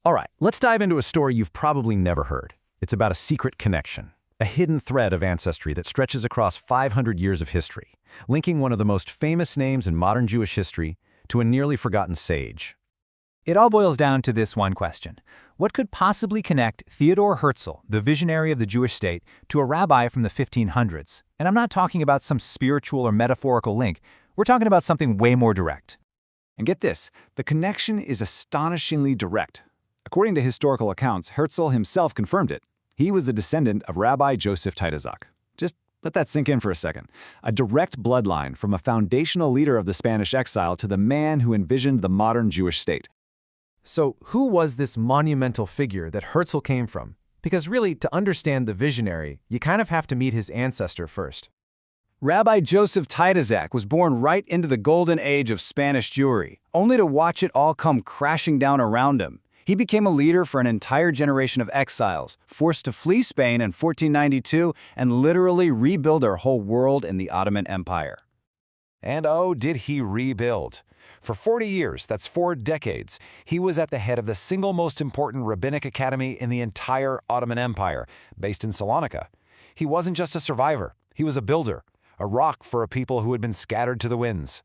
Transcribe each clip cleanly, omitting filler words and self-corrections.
All right, let's dive into a story you've probably never heard. It's about a secret connection, a hidden thread of ancestry that stretches across 500 years of history, linking one of the most famous names in modern Jewish history to a nearly forgotten sage. It all boils down to this one question. What could possibly connect Theodor Herzl, the visionary of the Jewish state, to a rabbi from the 1500s? And I'm not talking about some spiritual or metaphorical link. We're talking about something way more direct. And get this, the connection is astonishingly direct. According to historical accounts, Herzl himself confirmed it. He was a descendant of Rabbi Yosef Taitatzak. Just let that sink in for a second. A direct bloodline from a foundational leader of the Spanish exile to the man who envisioned the modern Jewish state. So who was this monumental figure that Herzl came from? Because really, to understand the visionary, you kind of have to meet his ancestor first. Rabbi Yosef Taitatzak was born right into the golden age of Spanish Jewry, only to watch it all come crashing down around him. He became a leader for an entire generation of exiles, forced to flee Spain in 1492 and literally rebuild their whole world in the Ottoman Empire. And oh, did he rebuild. For 40 years, that's 4 decades, he was at the head of the single most important rabbinic academy in the entire Ottoman Empire, based in Salonika. He wasn't just a survivor, he was a builder, a rock for a people who had been scattered to the winds.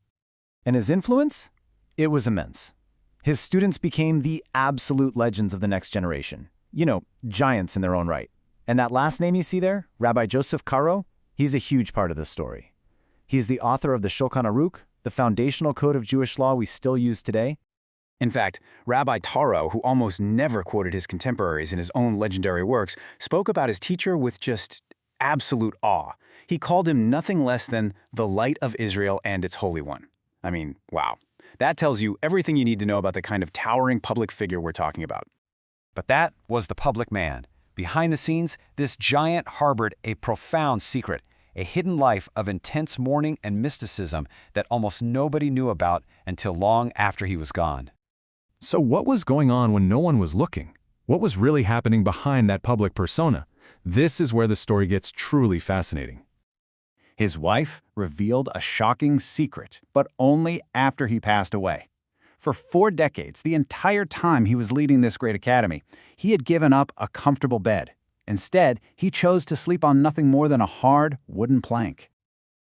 And his influence? It was immense. His students became the absolute legends of the next generation. You know, giants in their own right. And that last name you see there, Rabbi Yosef Karo, he's a huge part of this story. He's the author of the Shulchan Aruch, the foundational code of Jewish law we still use today. In fact, Rabbi Karo, who almost never quoted his contemporaries in his own legendary works, spoke about his teacher with just absolute awe. He called him nothing less than the light of Israel and its Holy One. I mean, wow. That tells you everything you need to know about the kind of towering public figure we're talking about. But that was the public man. Behind the scenes, this giant harbored a profound secret, a hidden life of intense mourning and mysticism that almost nobody knew about until long after he was gone. So what was going on when no one was looking? What was really happening behind that public persona? This is where the story gets truly fascinating. His wife revealed a shocking secret, but only after he passed away. For 4 decades, the entire time he was leading this great academy, he had given up a comfortable bed. Instead, he chose to sleep on nothing more than a hard wooden plank.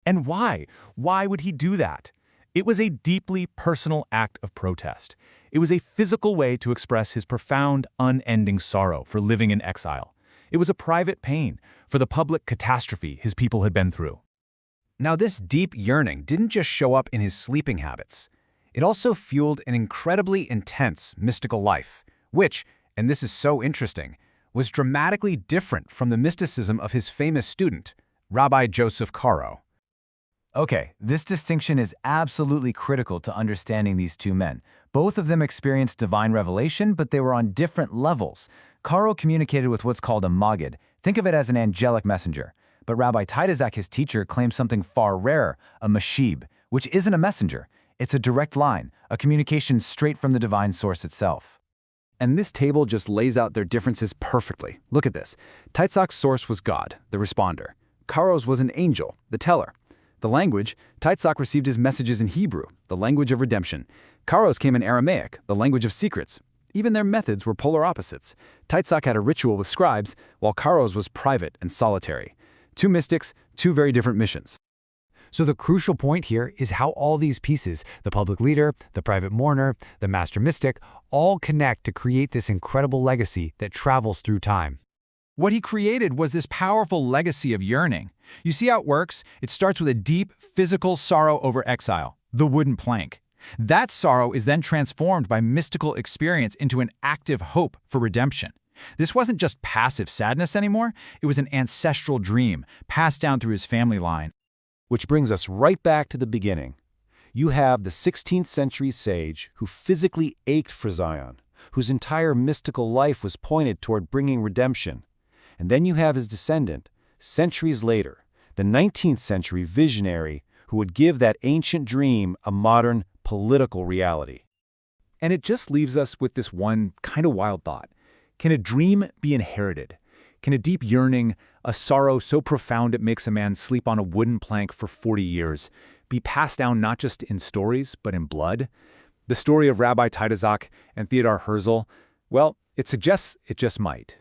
And why? Why would he do that? It was a deeply personal act of protest. It was a physical way to express his profound, unending sorrow for living in exile. It was a private pain for the public catastrophe his people had been through. Now, this deep yearning didn't just show up in his sleeping habits. It also fueled an incredibly intense mystical life, which, and this is so interesting, was dramatically different from the mysticism of his famous student, Rabbi Yosef Karo. Okay, this distinction is absolutely critical to understanding these two men. Both of them experienced divine revelation, but they were on different levels. Karo communicated with what's called a Maggid. Think of it as an angelic messenger. But Rabbi Taitatzak, his teacher, claimed something far rarer, a Mashib, which isn't a messenger. It's a direct line, a communication straight from the divine source itself. And this table just lays out their differences perfectly. Look at this. Taitatzak's source was God, the responder. Karo's was an angel, the teller. The language, Taitatzak received his messages in Hebrew, the language of redemption. Karo's came in Aramaic, the language of secrets. Even their methods were polar opposites. Taitatzak had a ritual with scribes, while Karo's was private and solitary. 2 mystics, 2 very different missions. So the crucial point here is how all these pieces, the public leader, the private mourner, the master mystic, all connect to create this incredible legacy that travels through time. What he created was this powerful legacy of yearning. You see how it works? It starts with a deep, physical sorrow over exile, the wooden plank. That sorrow is then transformed by mystical experience into an active hope for redemption. This wasn't just passive sadness anymore, it was an ancestral dream passed down through his family line. Which brings us right back to the beginning. You have the 16th century sage who physically ached for Zion, whose entire mystical life was pointed toward bringing redemption. And then you have his descendant, centuries later, the 19th century visionary who would give that ancient dream a modern political reality. And it just leaves us with this one kind of wild thought. Can a dream be inherited? Can a deep yearning, a sorrow so profound it makes a man sleep on a wooden plank for 40 years, be passed down not just in stories, but in blood? The story of Rabbi Taitatzak and Theodor Herzl, well, It suggests it just might.